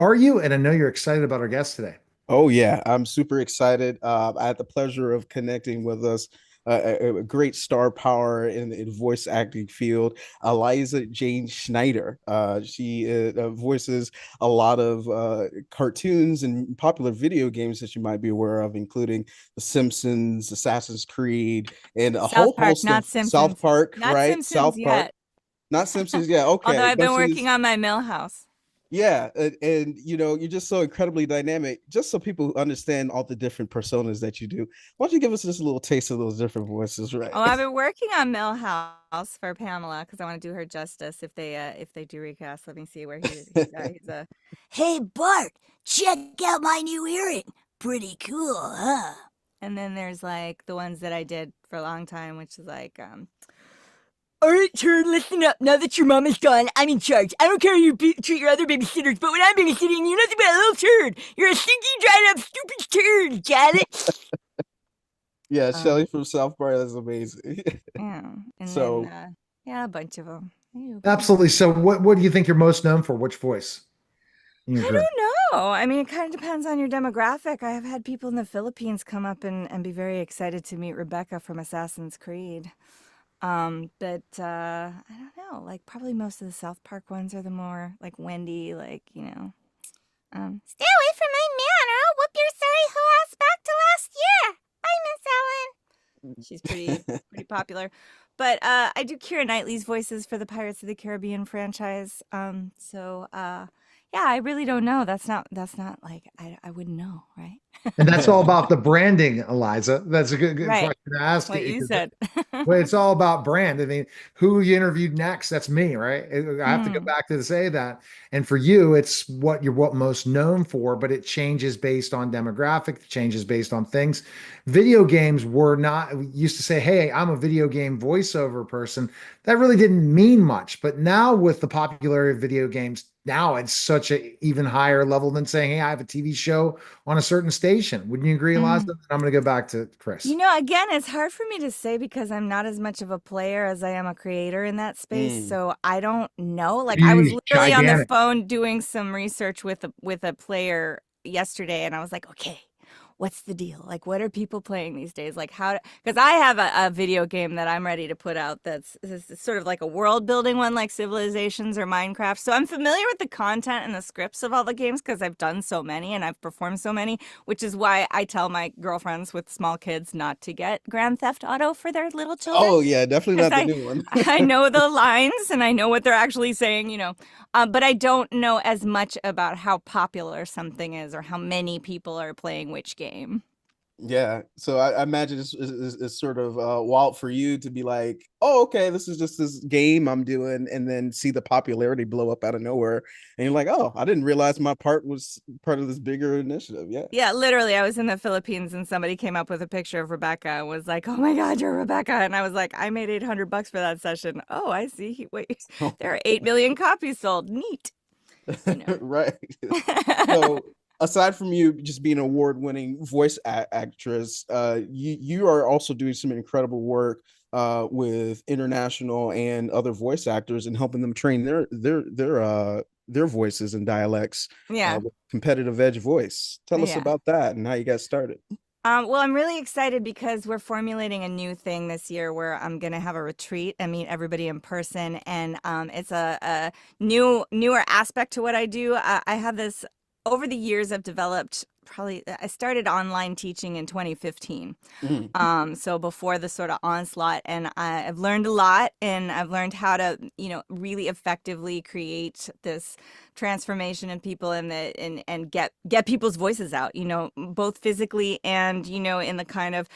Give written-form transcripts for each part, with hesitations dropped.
Are you? And I know you're excited about our guest today. Oh yeah, I'm super excited. I had the pleasure of connecting with us, a great star power in voice acting field, Eliza Jane Schneider. She voices a lot of cartoons and popular video games that you might be aware of, including The Simpsons, Assassin's Creed, and a South whole Park, host of not South Simpsons. Park, Not right? Simpsons South Park, yet. not Simpsons, yeah, Although okay, I've but been working she's on my Millhouse. yeah, and you're just so incredibly dynamic. Just so people understand all the different personas that you do, why don't you give us just a little taste of those different voices, right? Oh, I've been working on Millhouse for Pamela because I want to do her justice if they do recast. Let me see where he's a Hey Bart, check out my new earring. Pretty cool, huh? And then there's like the ones that I did for a long time, which is like all right, turd, listen up. Now that your mom is gone, I'm in charge. I don't care how you treat your other babysitters, but when I'm babysitting, you're nothing but a little turd. You're a stinky, dried up, stupid turd. Got it? Yeah, Um, Shelly from South Park, that's amazing. yeah, and then So yeah, a bunch of them. A bunch of Absolutely. them. So, what do you think you're most known for? Which voice in your I career? don't know. I mean, it kind of depends on your demographic. I have had people in the Philippines come up and be very excited to meet Rebecca from Assassin's Creed. But I don't know. Like probably most of the South Park ones are the more like Wendy, like stay away from my man, or I'll whoop your sorry hoe ass back to last year. Bye, Miss Ellen. She's pretty popular. But I do Keira Knightley's voices for the Pirates of the Caribbean franchise. Yeah, I really don't know. That's not like I wouldn't know, right? And that's all about the branding, Eliza. That's a good Right. question to ask What you you because said. well, it's all about brand. I mean, who you interviewed next? That's me, right? I have to go Hmm. back to say that. And for you, it's what you're what most known for, but it changes based on demographic, it changes based on things. Video games were not we used to say, "Hey, I'm a video game voiceover person." That really didn't mean much, but now with the popularity of video games, now it's such a even higher level than saying, "Hey, I have a TV show on a certain station." Wouldn't you agree, Eliza? Mm. I'm going to go back to Chris. Again, it's hard for me to say because I'm not as much of a player as I am a creator in that space. mm. So I don't know. Like I was Huge, literally on the gigantic. phone doing some research with a player yesterday, and I was like, okay, what's the deal? Like, what are people playing these days? Like, because I have a video game that I'm ready to put out that's this is sort of like a world building one, like Civilizations or Minecraft. So I'm familiar with the content and the scripts of all the games because I've done so many and I've performed so many, which is why I tell my girlfriends with small kids not to get Grand Theft Auto for their little children Oh yeah, definitely because not the I new one. I know the lines and I know what they're actually saying. But I don't know as much about how popular something is or how many people are playing which game. Yeah, so I imagine it's sort of wild for you to be like, oh, okay, this is just this game I'm doing, and then see the popularity blow up out of nowhere, and you're like, oh, I didn't realize my part was part of this bigger initiative. Yeah. Yeah, literally, I was in the Philippines and somebody came up with a picture of Rebecca and was like, "Oh my God, you're Rebecca!" And I was like, "I made $800 for that session." Oh, I see. Wait, there are 8 million copies sold. Neat. You know. Right. So aside from you just being an award-winning voice actress, you are also doing some incredible work with international and other voice actors and helping them train their voices and dialects Yeah, with competitive edge voice. Tell us yeah. about that and how you got started. Well, I'm really excited because we're formulating a new thing this year where I'm going to have a retreat and meet everybody in person. And it's a newer aspect to what I do. I have this over the years, I've developed probably, I started online teaching in 2015. Mhm. So before the sort of onslaught, and I've learned a lot, and I've learned how to, really effectively create this transformation in people and get people's voices out, both physically and, in the kind of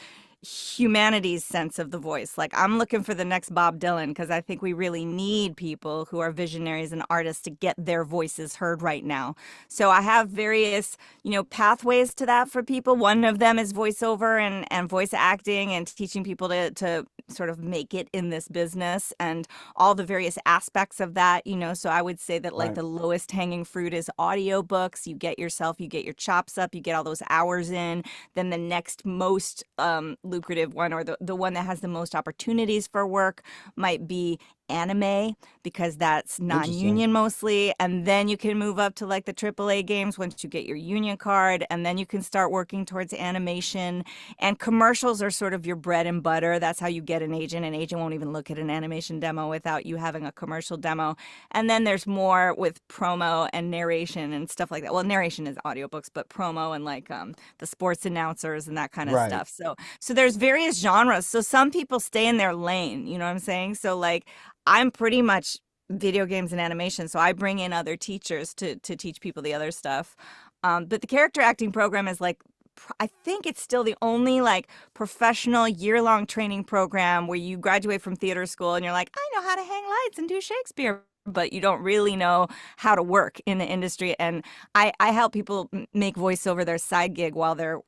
humanities sense of the voice. Like I'm looking for the next Bob Dylan because I think we really need people who are visionaries and artists to get their voices heard right now. So I have various, pathways to that for people. One of them is voiceover and voice acting and teaching people to sort of make it in this business and all the various aspects of that, So I would say that like Right. the lowest hanging fruit is audiobooks. You get your chops up, you get all those hours in. Then the next most lucrative one or the one that has the most opportunities for work might be anime because that's Interesting. non-union mostly, and then you can move up to like the AAA games once you get your union card, and then you can start working towards animation. And commercials are sort of your bread and butter. That's how you get an agent. An agent won't even look at an animation demo without you having a commercial demo. And then there's more with promo and narration and stuff like that. Well, narration is audiobooks, but promo and like the sports announcers and that kind of Right. stuff. So there's various genres. So some people stay in their lane, you know what I'm saying? So like I'm pretty much video games and animation, so I bring in other teachers to teach people the other stuff. But the character acting program is like I think it's still the only like professional year-long training program where you graduate from theater school and you're like, I know how to hang lights and do Shakespeare, but you don't really know how to work in the industry. And I help people make voiceover their side gig while they're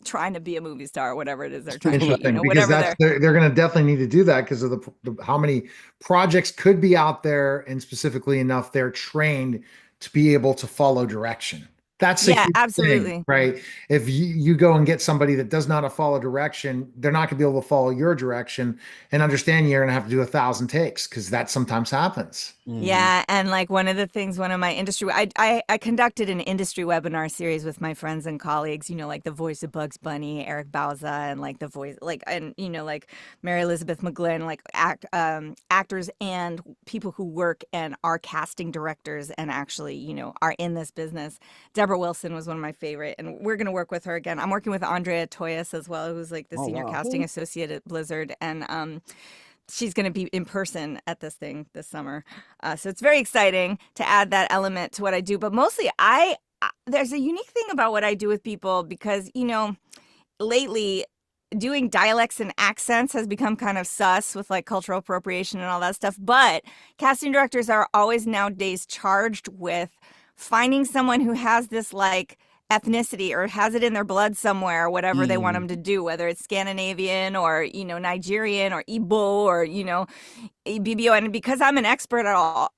trying to be a movie star or whatever it is they're trying to be, Interesting, because whatever that's they're they're going to definitely need to do that because of how many projects could be out there, and specifically enough they're trained to be able to follow direction. That's a yeah, huge thing, absolutely. right? If you go and get somebody that does not follow direction, they're not going to be able to follow your direction and understand you're going to have to do 1,000 takes because that sometimes happens. Mhm. Yeah, and like one of the things, one of my industry, I conducted an industry webinar series with my friends and colleagues, like the voice of Bugs Bunny, Eric Bauza, and like the voice, like, and like Mary Elizabeth McGlynn, like actors and people who work and are casting directors and actually, are in this business. Deborah Wilson was one of my favorite, and we're gonna work with her again. I'm working with Andrea Toyas as well, who's like the Oh senior wow. casting associate at Blizzard, and she's going to be in person at this thing this summer. So it's very exciting to add that element to what I do. But mostly, there's a unique thing about what I do with people because, lately doing dialects and accents has become kind of sus with like cultural appropriation and all that stuff. But casting directors are always nowadays charged with finding someone who has this like ethnicity or has it in their blood somewhere, whatever they want Mm. them to do, whether it's Scandinavian or, Nigerian or Igbo or, BBO. And because I'm an expert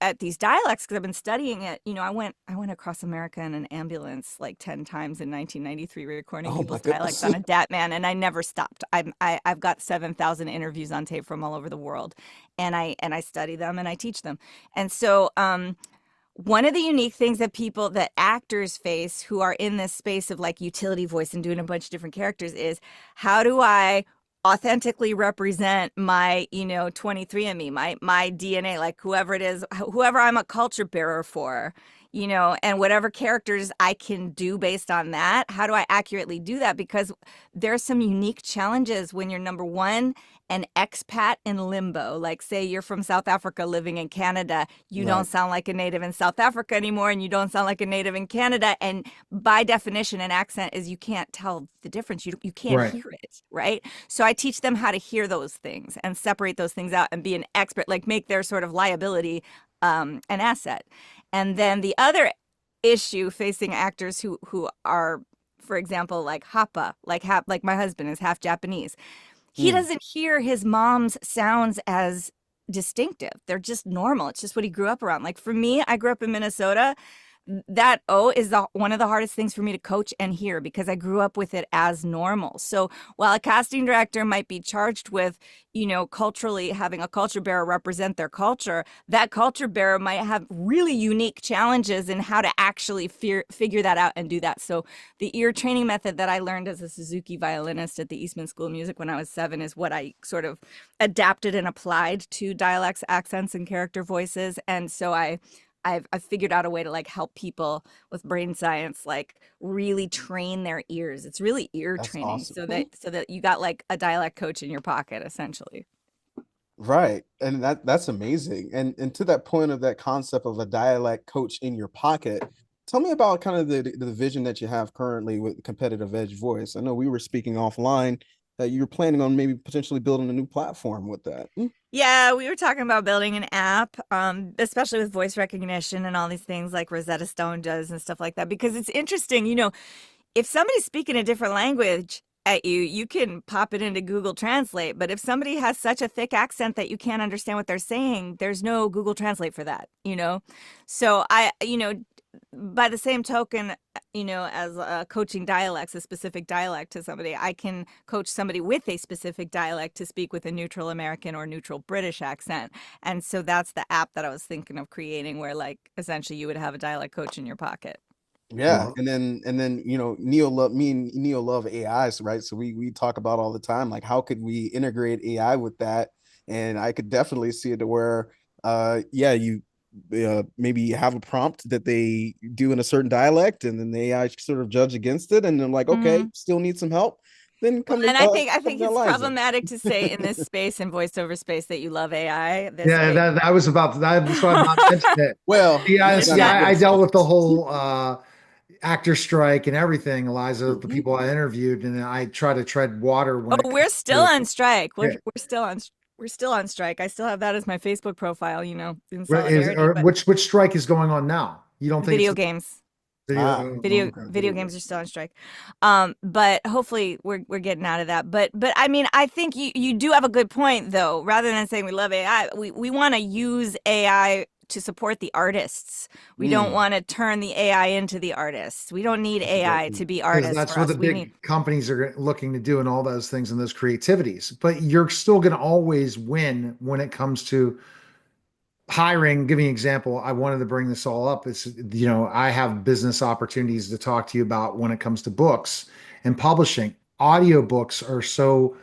at these dialects, because I've been studying it, I went across America in an ambulance like 10 times in 1993 recording Oh my people's dialects goodness. on a DAT man, and I never stopped. I've got 7,000 interviews on tape from all over the world, and I study them and I teach them. And so one of the unique things that actors face who are in this space of like utility voice and doing a bunch of different characters is, how do I authentically represent my 23andMe, my DNA, like whoever it is, whoever I'm a culture bearer for, and whatever characters I can do based on that. How do I accurately do that? Because there's some unique challenges when you're, number one, an expat in limbo. Like, say you're from South Africa living in Canada, you don't Right. sound like a native in South Africa anymore, and you don't sound like a native in Canada. And by definition, an accent is you can't tell the difference. You can't Right. hear it, right? So I teach them how to hear those things and separate those things out and be an expert, like make their sort of liability an asset. And then the other issue facing actors who are, for example, like Hapa, like my husband is half Japanese. He Mm. doesn't hear his mom's sounds as distinctive. They're just normal. It's just what he grew up around. Like for me, I grew up in Minnesota. That O is one of the hardest things for me to coach and hear because I grew up with it as normal. So while a casting director might be charged with, culturally having a culture bearer represent their culture, that culture bearer might have really unique challenges in how to actually figure that out and do that. So the ear training method that I learned as a Suzuki violinist at the Eastman School of Music when I was 7 is what I sort of adapted and applied to dialects, accents, and character voices. And so I've figured out a way to like help people with brain science, like really train their ears. It's really ear That's training awesome. so that you got like a dialect coach in your pocket, essentially. Right. And that's amazing. And to that point of that concept of a dialect coach in your pocket, tell me about kind of the vision that you have currently with competitive edge voice. I know we were speaking offline that you're planning on maybe potentially building a new platform with that. Mm. Yeah, we were talking about building an app, especially with voice recognition and all these things like Rosetta Stone does and stuff like that, because it's interesting, if somebody's speaking a different language at you, you can pop it into Google Translate. But if somebody has such a thick accent that you can't understand what they're saying, there's no Google Translate for that. So by the same token, you know, as coaching dialects, a specific dialect to somebody, I can coach somebody with a specific dialect to speak with a neutral American or neutral British accent. And so that's the app that I was thinking of creating, where like essentially you would have a dialect coach in your pocket. Yeah, Well, and then you know, me and Neo love AIs, right? So we talk about all the time, like how could we integrate AI with that? And I could definitely see it to where, yeah, you maybe have a prompt that they do in a certain dialect, and then the AI sort of judge against it, and then like, okay, Mhm. still need some help, then Well, come to and I come think to it's Eliza. problematic to say in this space and voiceover space that you love AI. yeah, that was about that's why I'm not mentioning it. Well, Yeah, let's This not see, even not. get I into dealt with the specifics. whole actor strike and everything, Eliza, the Mhm. people I interviewed, and I try to tread water when it Oh, we're comes still to on strike. yeah. We're still on strike. I still have that as my Facebook profile, you know, in solidarity. Or But which strike is going on now? You don't the think it's video the games. video? Ah, Video okay. video games are still on strike. But hopefully we're getting out of that. But I mean, I think you do have a good point though. Rather than saying we love AI, we want to use AI to support the artists. We don't Mm, want to turn the AI into the artists. We don't need that's a great AI to point. be Because artists that's for what the us. We need. big companies are looking to do and all those things and those creativities. But you're still going to always win when it comes to hiring. Give me an example. I wanted to bring this all up. It's, you know, I have business opportunities to talk to you about when it comes to books and publishing. Audiobooks are so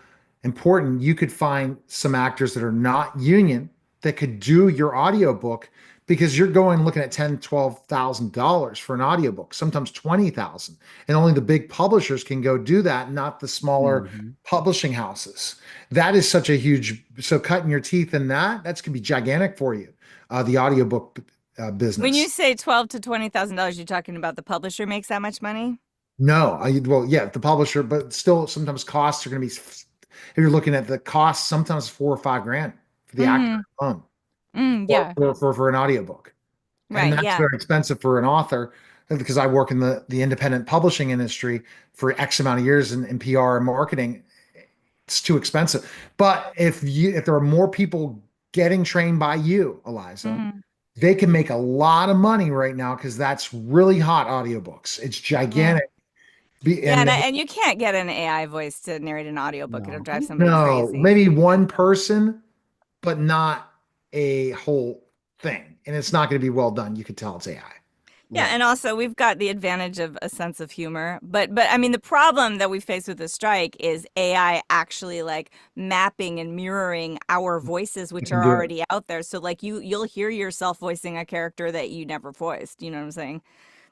important. You could find some actors that are not union that could do your audiobook because you're going looking at 10, $12,000 for an audiobook, sometimes 20,000. And only the big publishers can go do that, not the smaller Mhm. publishing houses. That is such a huge, so cutting your teeth in that's gonna be gigantic for you, the audiobook When you business. say 12 to $20,000, you're talking about the publisher makes that much money? No, well, yeah, the publisher, but still sometimes costs are going to be, if you're looking at the cost, sometimes 4 or 5 grand for the actor Mm-hmm. alone Yeah. for an audiobook. And Right. that's Yeah. very expensive for an author because I work in the independent publishing industry for X amount of years in PR and marketing. It's too expensive. But if there are more people getting trained by you, Eliza, Mm-hmm. they can make a lot of money right now because that's really hot audiobooks. It's Yeah. gigantic. Yeah, And and you can't get an AI voice to narrate an audiobook. It'll No. drive somebody no, crazy. maybe one person, but not a whole thing. And it's not going to be well done. You can tell it's AI. Yeah, Right. and also we've got the advantage of a sense of humor. But I mean the problem that we face with the strike is AI actually like mapping and mirroring our voices You which can are do it. already out there. So like you'll hear yourself voicing a character that you never voiced, you know what I'm saying?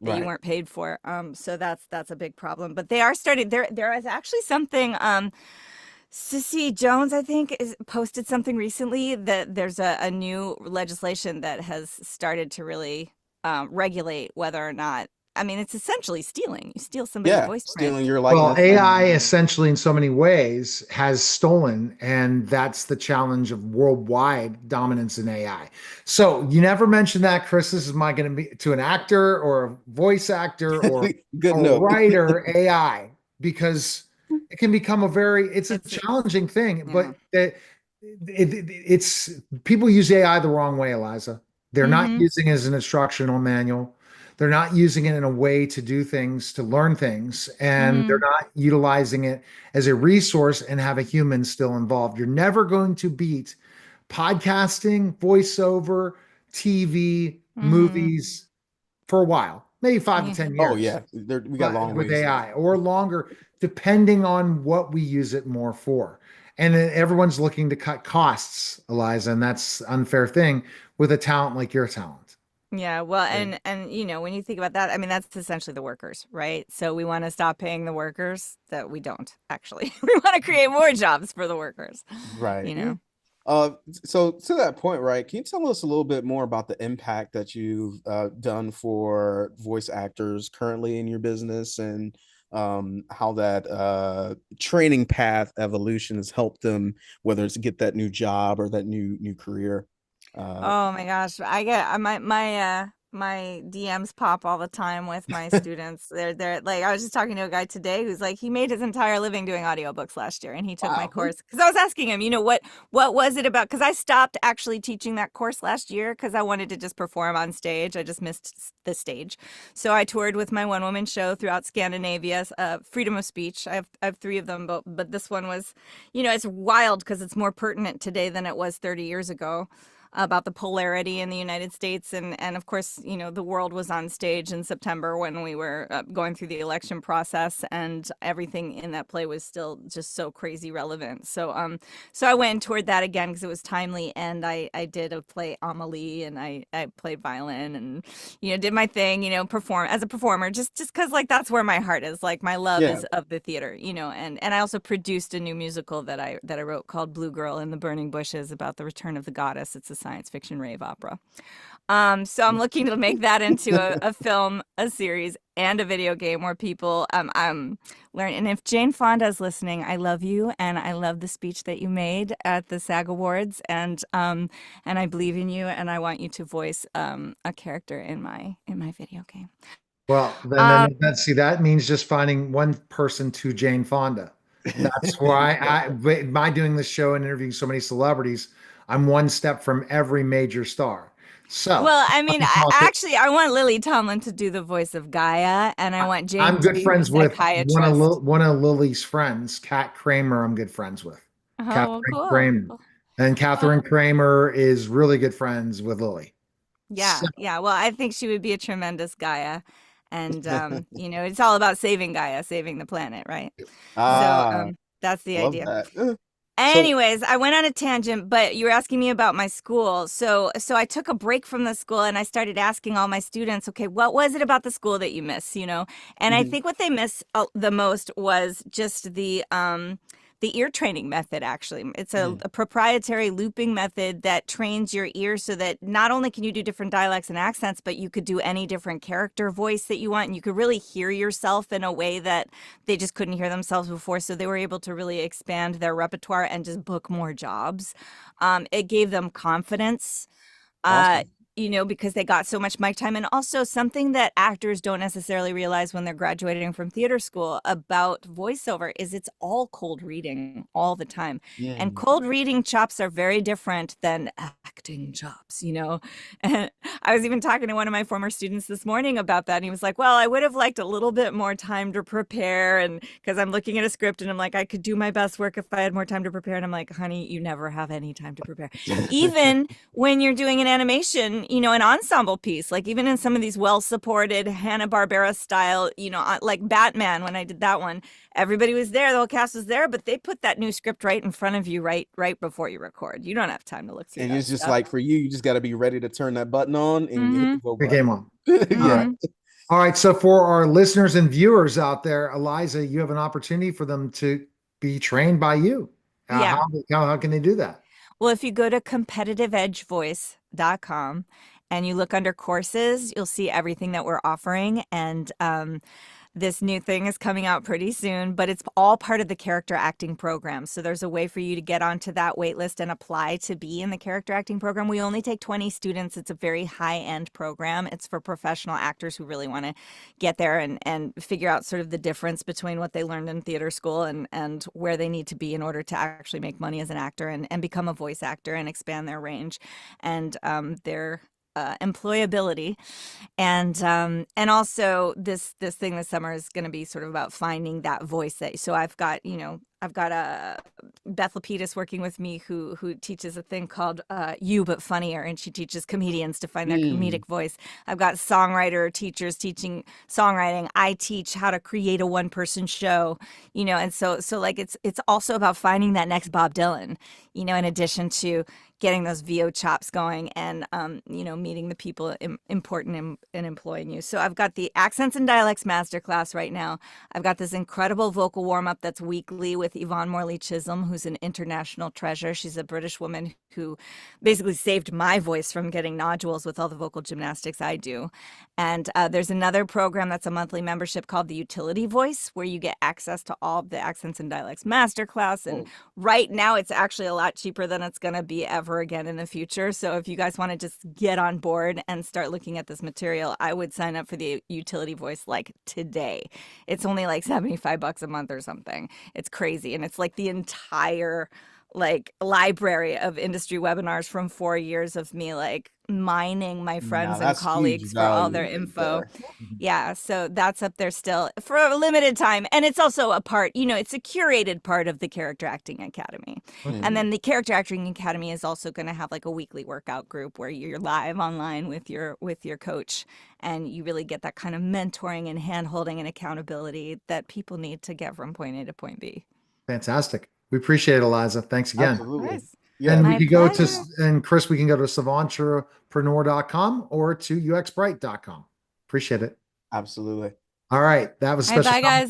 That you Right. weren't paid for. So that's a big problem. But they are starting there is actually something Sissy Jones, I think, is posted something recently that there's a new legislation that has started to really regulate whether or not. I mean, it's essentially stealing. You steal somebody's Yeah. voice print. Stealing your Well, likeness AI and essentially, in so many ways, has stolen, and that's the challenge of worldwide dominance in AI. So you never mentioned that, Chris. This is my going to be to an actor or a voice actor or good a note. writer AI because it can become it's a It's challenging thing, yeah. but it's people use AI the wrong way, Eliza. They're not Mm-hmm. using it as an instructional manual. They're not using it in a way to do things, to learn things, and they're Mm-hmm. not utilizing it as a resource and have a human still involved. You're never going to beat podcasting, voiceover, TV, Mm-hmm. movies for a while, maybe five to Yeah. 10 Oh years, yeah. We got a but long with ways to AI or longer, depending on what we use it more for. And then everyone's looking to cut costs, Eliza, and that's an unfair thing with a talent like your talent. Yeah, well, go. and you know, when you think about that, I mean, that's essentially the workers, right? So we want to stop paying the workers that we don't actually. We want to create more jobs for the workers, Right. you know. So to that point, right, can you tell us a little bit more about the impact that you've done for voice actors currently in your business and how that training path evolution has helped them, whether it's to get that new job or that new career? Uh, Oh my gosh, I get my my DMs pop all the time with my students. They're like, I was just talking to a guy today who's like, he made his entire living doing audiobooks last year, and he took my Wow. course because I was asking him, what was it about? Because I stopped actually teaching that course last year because I wanted to just perform on stage. I just missed the stage, so I toured with my one-woman show throughout Scandinavia. Freedom of speech. I have 3 of them, but this one was, it's wild because it's more pertinent today than it was 30 years ago, about the polarity in the United States. And of course, the world was on stage in September when we were going through the election process, and everything in that play was still just so crazy relevant. So I went and toured that again because it was timely, and I did a play Amelie, and I played violin, and, did my thing, perform as a performer, just because like that's where my heart is. Like my love Yeah. is of the theater, and I also produced a new musical that I wrote called Blue Girl in the Burning Bushes, about the return of the goddess. It's a science fiction rave opera. So I'm looking to make that into a film, a series, and a video game where people learn. And if Jane Fonda is listening, I love you, and I love the speech that you made at the SAG Awards, and I believe in you, and I want you to voice a character in my video game. Well, Um, that means just finding one person to Jane Fonda. That's why by doing this show and interviewing so many celebrities, I'm one step from every major star. So well, I mean, I'm talking, I want Lily Tomlin to do the voice of Gaia, and I want Jane I'm to good be her friends with psychiatrist. One of Lily's friends, Kat Kramer. I'm good friends with Oh, well, Catherine cool. Kramer, and Well, Catherine Kramer is really good friends with Lily. So, yeah, yeah. Well, I think she would be a tremendous Gaia. And it's all about saving Gaia, saving the planet, right? So Ah, that's the love idea. that. So, Anyways, I went on a tangent, but you were asking me about my school. So I took a break from the school, and I started asking all my students, okay, what was it about the school that you miss, And I mhm. think what they miss the most was just the ear training method. Actually, it's Mm. a proprietary looping method that trains your ear so that not only can you do different dialects and accents, but you could do any different character voice that you want, and you could really hear yourself in a way that they just couldn't hear themselves before. So they were able to really expand their repertoire and just book more jobs. It gave them confidence. Uh, Awesome. because they got so much mic time. And also something that actors don't necessarily realize when they're graduating from theater school about voiceover is it's all cold reading all the time. And Mm. cold reading chops are very different than acting chops. And I was even talking to one of my former students this morning about that. And he was like, well, I would have liked a little bit more time to prepare. And because I'm looking at a script and I'm like, I could do my best work if I had more time to prepare. And I'm like, honey, you never have any time to prepare. Even when you're doing an animation, an ensemble piece, like even in some of these well-supported Hanna-Barbera style, like Batman, when I did that one, everybody was there, the whole cast was there, but they put that new script right in front of you right before you record. You don't have time to look through And that it's just stuff. like for you just got to be ready to turn that button on and hit Mm-hmm. the go the game button. on. All Yeah. right. Mm-hmm. All right. So for our listeners and viewers out there, Eliza, you have an opportunity for them to be trained by you. Yeah. How can they do that? Well, if you go to competitiveedgevoice.com and you look under courses, you'll see everything that we're offering. And this new thing is coming out pretty soon, but it's all part of the character acting program. So there's a way for you to get onto that wait list and apply to be in the character acting program. We only take 20 students. It's a very high-end program. It's for professional actors who really want to get there and figure out sort of the difference between what they learned in theater school and where they need to be in order to actually make money as an actor and become a voice actor and expand their range and their employability. And also this thing this summer is going to be sort of about finding that voice that, so I've got a Beth Lapidus working with me who teaches a thing called You But Funnier, and she teaches comedians to find their Mm. comedic voice. I've got songwriter teachers teaching songwriting. I teach how to create a one-person show, and so like it's also about finding that next Bob Dylan, in addition to getting those VO chops going and meeting the people important in employing you. So I've got the Accents and Dialects Masterclass right now. I've got this incredible vocal warm-up that's weekly with Yvonne Morley Chisholm, who's an international treasure. She's a British woman who basically saved my voice from getting nodules with all the vocal gymnastics I do. And there's another program that's a monthly membership called the Utility Voice, where you get access to all of the Accents and Dialects Masterclass. And Oh, right now it's actually a lot cheaper than it's going to be ever ever again in the future. So if you guys want to just get on board and start looking at this material, I would sign up for the utility voice like today. It's only like $75 a month or something. It's crazy. And it's like the entire like library of industry webinars from 4 years of me like mining my friends and That's huge colleagues for all their value right info. there. Yeah, so that's up there still for a limited time. And it's also a part, you know, it's a curated part of the Character Acting Academy. And then the Character Acting Academy is also going to have like a weekly workout group where you're live online with your coach, and you really get that kind of mentoring and hand-holding and accountability that people need to get from point A to point B. Fantastic. We appreciate it, Eliza. Thanks again. Absolutely. Nice. Yeah. And we My could go to, pleasure. and Chris, we can go to savantrepreneur.com or to uxbright.com. Appreciate it. Absolutely. All right. That was All right, special. bye, guys.